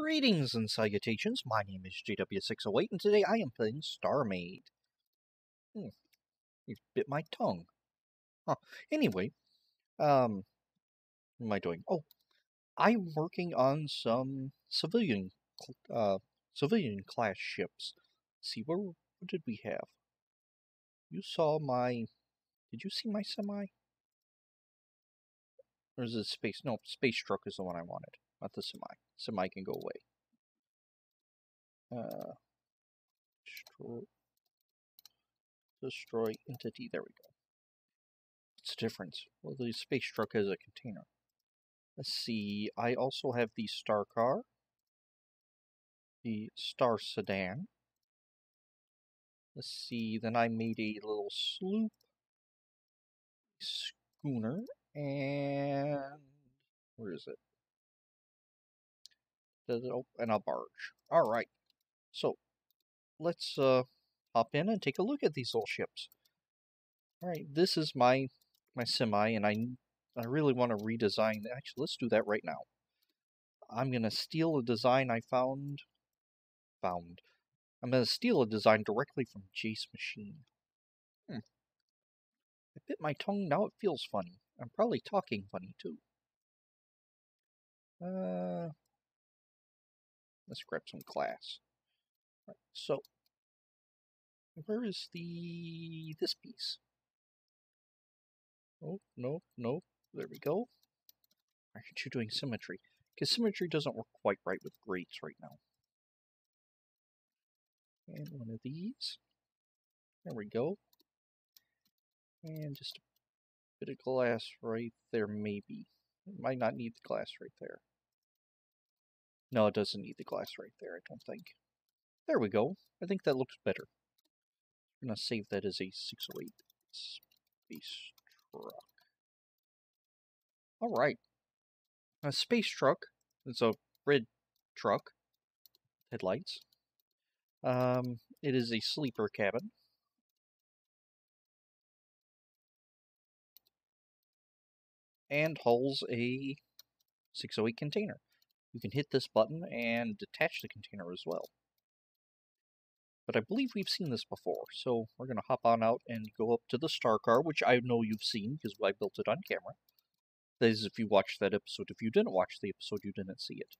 Greetings and salutations, my name is JW608 and today I am playing StarMade. You bit my tongue. Anyway, what am I doing? Oh, I'm working on some civilian class ships. Let's see, what did we have? You saw did you see my semi? Or is it space? No, space truck is the one I wanted, not the semi. Semi can go away. Destroy entity, there we go. What's the difference? Well, the space truck has a container. Let's see, I also have the star car, the star sedan. Let's see, then I made a little sloop, schooner, and where is it? And a barge. Alright, so let's hop in and take a look at these little ships. Alright, this is my semi, and I really want to redesign. Actually, let's do that right now. I'm going to steal a design I found. I'm going to steal a design directly from Jace Machine. I bit my tongue, now it feels funny. I'm probably talking funny, too. Let's grab some glass. Right, so, where is this piece? Oh, no, there we go. Why aren't you doing symmetry? Because symmetry doesn't work quite right with grates right now. And one of these. There we go. And just a bit of glass right there, maybe. It might not need the glass right there. No, it doesn't need the glass right there, I don't think. There we go. I think that looks better. I'm going to save that as a 608 space truck. Alright. A space truck. It's a red truck. Headlights. It is a sleeper cabin. And holds a 608 container. You can hit this button and detach the container as well. But I believe we've seen this before, so we're going to hop on out and go up to the star car, which I know you've seen because I built it on camera. That is, if you watched that episode. If you didn't watch the episode, you didn't see it.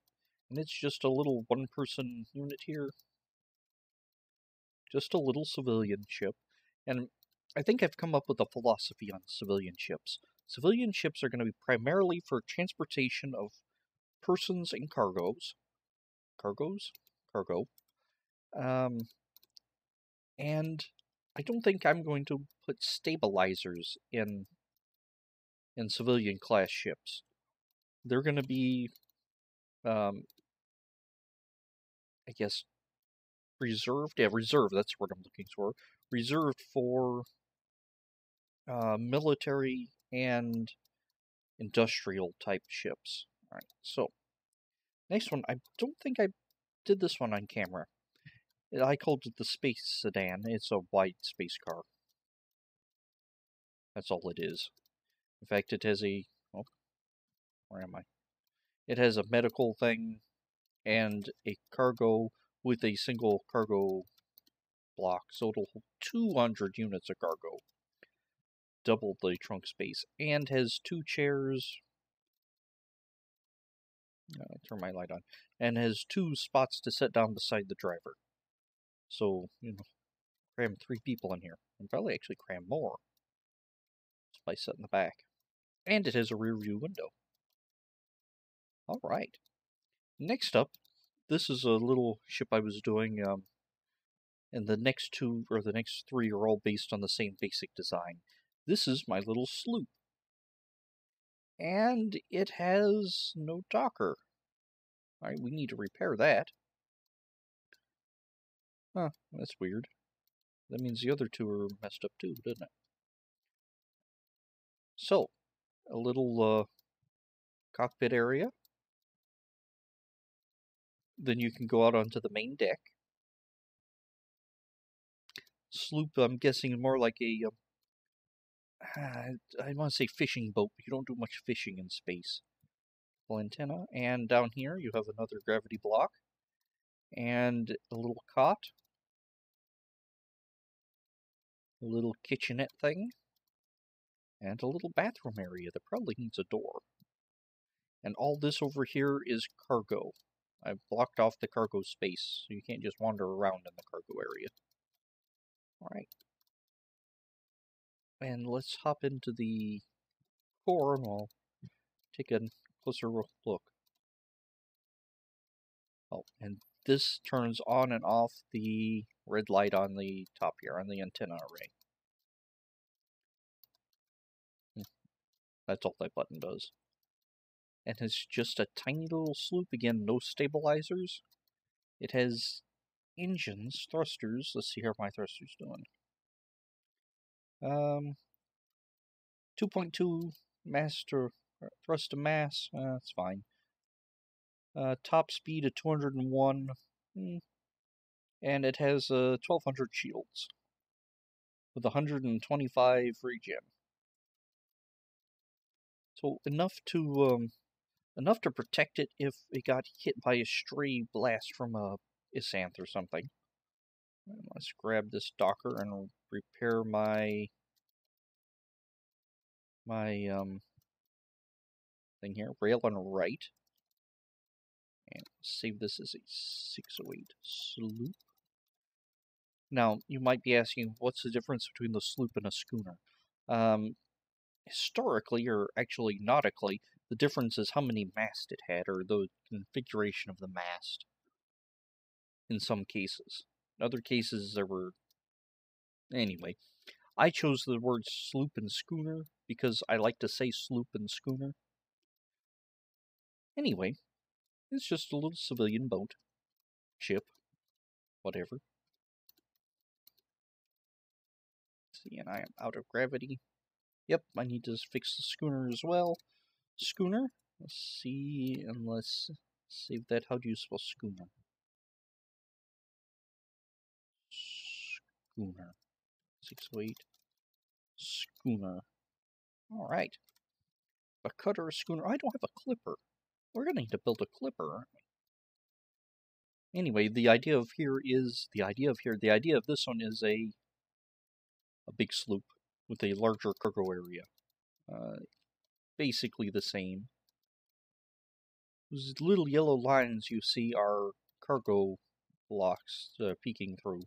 And it's just a little one-person unit here. Just a little civilian ship. And I think I've come up with a philosophy on civilian ships. Civilian ships are going to be primarily for transportation of persons and cargoes. Cargo. And I don't think I'm going to put stabilizers in civilian class ships. They're going to be, I guess, reserved. Yeah, reserved, that's what I'm looking for. Reserved for military and industrial type ships. Alright, so, next one, I don't think I did this one on camera. I called it the space sedan. It's a wide space car. That's all it is. In fact, it has a... Oh, where am I? It has a medical thing and a cargo with a single cargo block. So it'll hold 200 units of cargo. Double the trunk space. And has 2 chairs. Turn my light on. And has 2 spots to sit down beside the driver. So, you know, cram 3 people in here. And probably actually cram more. Just by sitting in the back. And it has a rear view window. Alright. Next up, this is a little ship I was doing, and the next 2, or the next 3 are all based on the same basic design. This is my little sloop. And it has no docker. Alright, we need to repair that. Huh, that's weird. That means the other 2 are messed up too, doesn't it? So, a little cockpit area. Then you can go out onto the main deck. Sloop, I'm guessing, more like a... I want to say fishing boat, but you don't do much fishing in space. Couple antenna, and down here you have another gravity block, and a little cot, a little kitchenette thing, and a little bathroom area that probably needs a door. And all this over here is cargo. I've blocked off the cargo space, so you can't just wander around in the cargo area. Alright. And let's hop into the core and we'll take a closer look. Oh, and this turns on and off the red light on the top here, on the antenna array. That's all that button does. And it's just a tiny little sloop, again, no stabilizers. It has engines, thrusters. Let's see how my thruster's doing. 2.2 mass to thrust to mass. That's fine. Top speed of 201. And it has 1200 shields with 125 regen. So enough to protect it if it got hit by a stray blast from a Isanth or something. And let's grab this docker and repair my thing here. Rail on right. And save this as a 608 sloop. Now, you might be asking, what's the difference between the sloop and a schooner? Historically, or actually nautically, the difference is how many masts it had, or the configuration of the mast. In some cases. In other cases, there were... Anyway, I chose the words sloop and schooner because I like to say sloop and schooner. Anyway, it's just a little civilian boat. Ship. Whatever. See, and I am out of gravity. Yep, I need to fix the schooner as well. Schooner. Let's see, and let's save that. How do you spell schooner? Schooner. 608. Schooner. Alright. A cutter, a schooner. I don't have a clipper. We're going to need to build a clipper, aren't we? Anyway, the idea of this one is a big sloop with a larger cargo area. Basically the same. Those little yellow lines you see are cargo blocks peeking through.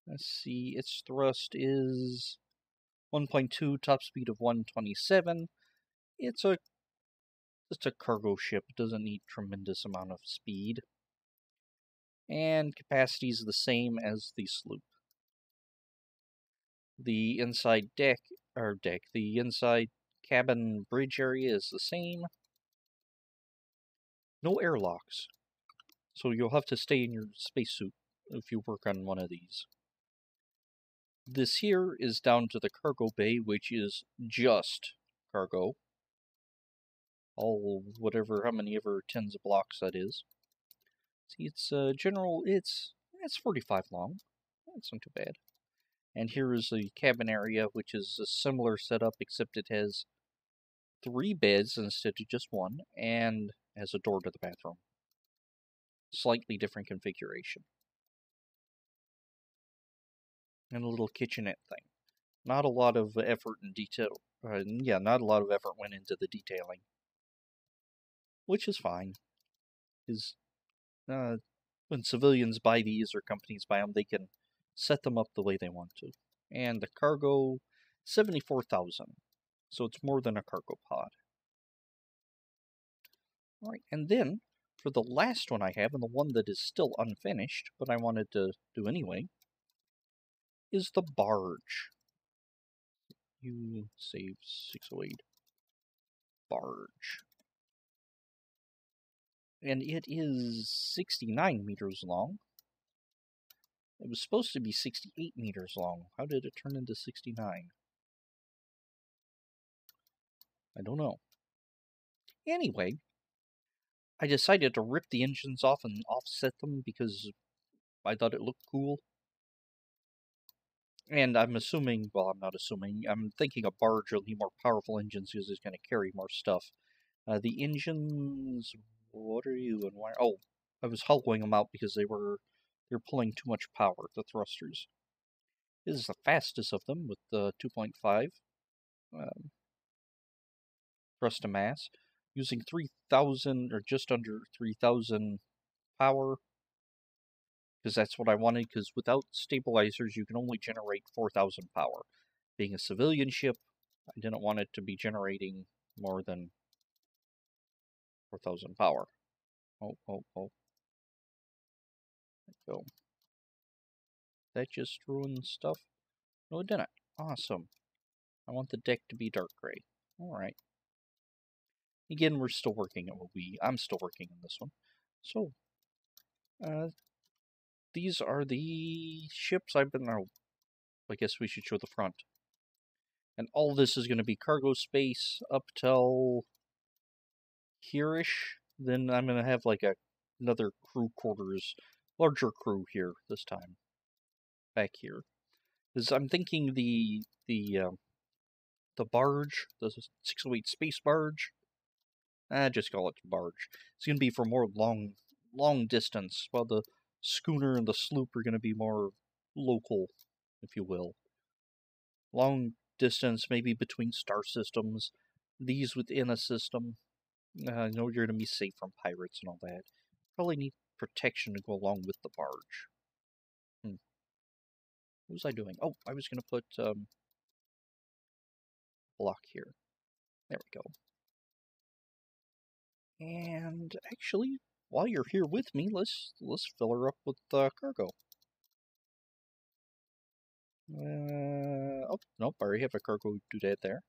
Let's see, its thrust is 1.2, top speed of 127. It's a cargo ship. It doesn't need tremendous amount of speed. And capacity is the same as the sloop. The inside the inside cabin bridge area is the same. No airlocks. So you'll have to stay in your spacesuit if you work on one of these. This here is down to the cargo bay, which is just cargo. All how many ever tens of blocks that is. See, it's general, it's 45 long. That's not too bad. And here is the cabin area, which is a similar setup, except it has 3 beds instead of just 1, and has a door to the bathroom. Slightly different configuration. And a little kitchenette thing. Not a lot of effort and detail. Not a lot of effort went into the detailing. Which is fine. Because when civilians buy these, or companies buy them, they can set them up the way they want to. And the cargo, 74,000. So it's more than a cargo pod. Alright, and then, for the last one I have, and the one that is still unfinished, but I wanted to do anyway, is the barge. You save 608. Barge. And it is 69 meters long. It was supposed to be 68 meters long. How did it turn into 69? I don't know. Anyway, I decided to rip the engines off and offset them because I thought it looked cool. And I'm assuming, well, I'm not assuming, I'm thinking a barge will need more powerful engines because it's going to carry more stuff. The engines, what are you and why? Oh, I was hollowing them out because they're pulling too much power, the thrusters. This is the fastest of them with the 2.5 thrust to mass, using 3,000 or just under 3,000 power, because that's what I wanted, because without stabilizers you can only generate 4,000 power. Being a civilian ship, I didn't want it to be generating more than 4,000 power. Oh. There we go. That just ruined stuff? No, it didn't. Awesome. I want the deck to be dark gray. Alright. Again, we're still working on I'm still working on this one. So, these are the ships I've been... Oh, I guess we should show the front. And all this is going to be cargo space up till here-ish. Then I'm going to have like another crew quarters, larger crew here this time. Back here. Because I'm thinking the barge, the 608 space barge, just call it barge. It's going to be for more long distance, while the schooner and the sloop are going to be more local, if you will. Long distance, maybe between star systems, these within a system. I know you're going to be safe from pirates and all that. Probably need protection to go along with the barge. What was I doing? Oh, I was going to put block here. There we go. And actually, while you're here with me, let's fill her up with cargo. Oh, nope, I already have a cargo doodad there.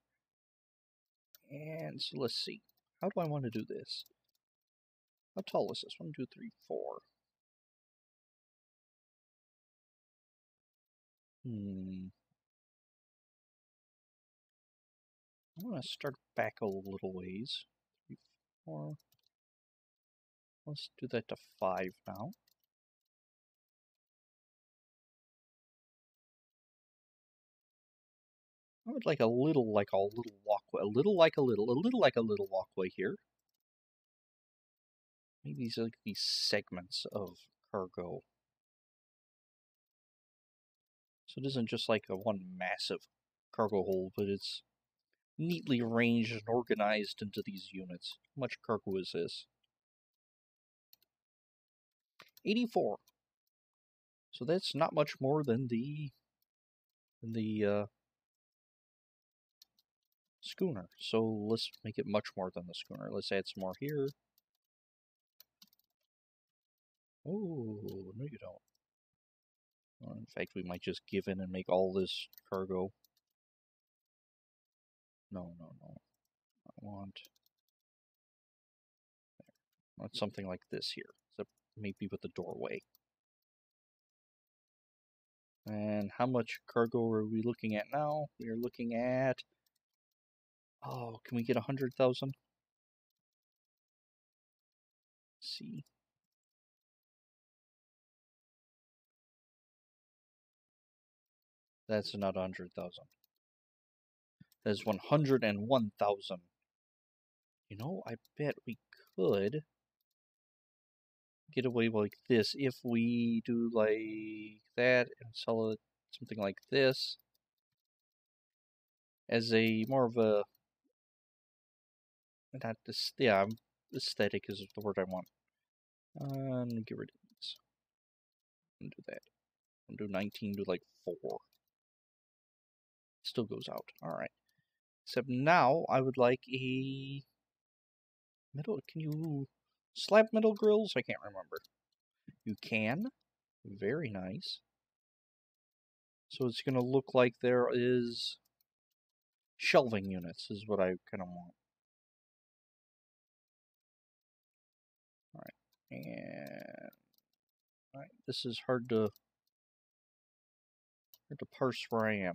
And so let's see. How do I want to do this? How tall is this? 1, 2, 3, 4. I want to start back a little ways. 3, 4. Let's do that to 5 now. I would like a little walkway, a little like a little walkway here. Maybe these are like these segments of cargo. So it isn't just like a one massive cargo hold, but it's neatly arranged and organized into these units. How much cargo is this? 84. So that's not much more than the schooner. So let's make it much more than the schooner. Let's add some more here. Oh, no you don't. Well, in fact, we might just give in and make all this cargo. No. I want something like this here. So maybe with the doorway. And how much cargo are we looking at now? We are looking at... Oh, can we get 100,000? See. That's not 100,000. That's 101,000. You know, I bet we could get away like this if we do like that and sell it something like this as a more of a not this aesthetic is the word I want. Get rid of these. And do that. And do 19, do like 4. Still goes out. Alright. Except now I would like a metal. Can you slab metal grills? I can't remember. You can. Very nice. So it's going to look like there is shelving units is what I kind of want. Alright. And alright, this is hard to parse where I am.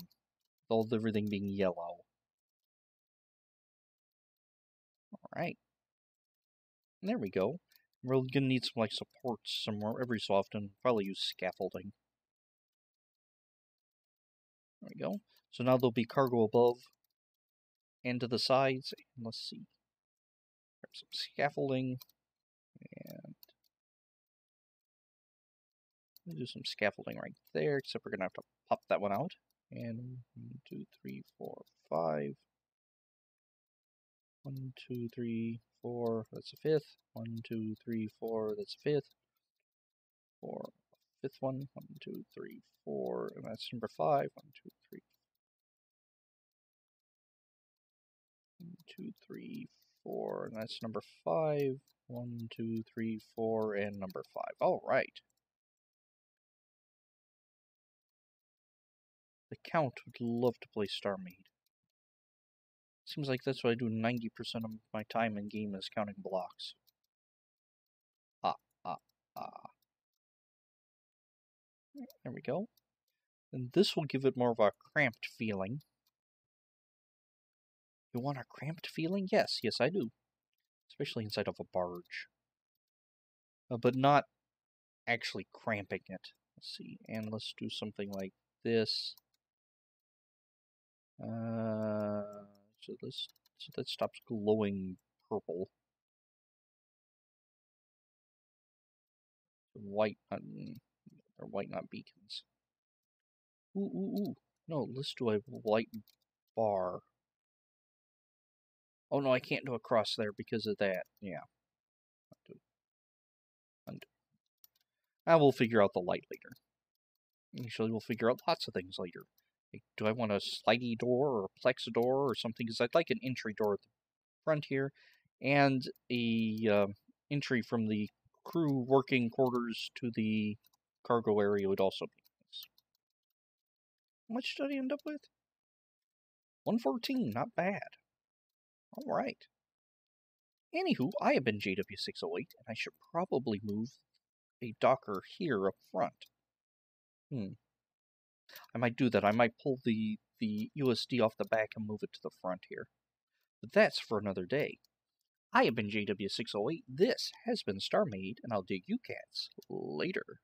With all everything being yellow. Alright. There we go. We're gonna need some like supports somewhere every so often. Probably use scaffolding. There we go. So now there'll be cargo above and to the sides. And let's see. Grab some scaffolding. And we'll do some scaffolding right there, except we're going to have to pop that one out. And 1, 2, 3, 4, 5. 1, 2, 3, 4, that's a fifth. 1, 2, 3, 4, that's a fifth. 4, fifth one. 1, 2, 3, 4, and that's number 5. 1, 2, 3. 1, 2, 3, 4, and that's number 5. 1, 2, 3, 4, and number 5. All right. The Count would love to play StarMade. Seems like that's what I do 90% of my time in game is counting blocks. There we go. And this will give it more of a cramped feeling. You want a cramped feeling? Yes, I do. Especially inside of a barge. But not actually cramping it. Let's see, and let's do something like this. So that stops glowing purple. White, or white, not beacons. Ooh. No, let's do a white bar. Oh no, I can't do a cross there because of that. Yeah. Undo. We'll figure out the light later. Actually, we'll figure out lots of things later. Like, do I want a slidey door or a plex door or something? Because I'd like an entry door at the front here, and a entry from the crew working quarters to the cargo area would also be nice. How much did I end up with? 114, not bad. Alright. Anywho, I have been JW608, and I should probably move a docker here up front. I might do that. I might pull the USD off the back and move it to the front here. But that's for another day. I have been JW608. This has been StarMade, and I'll dig you cats later.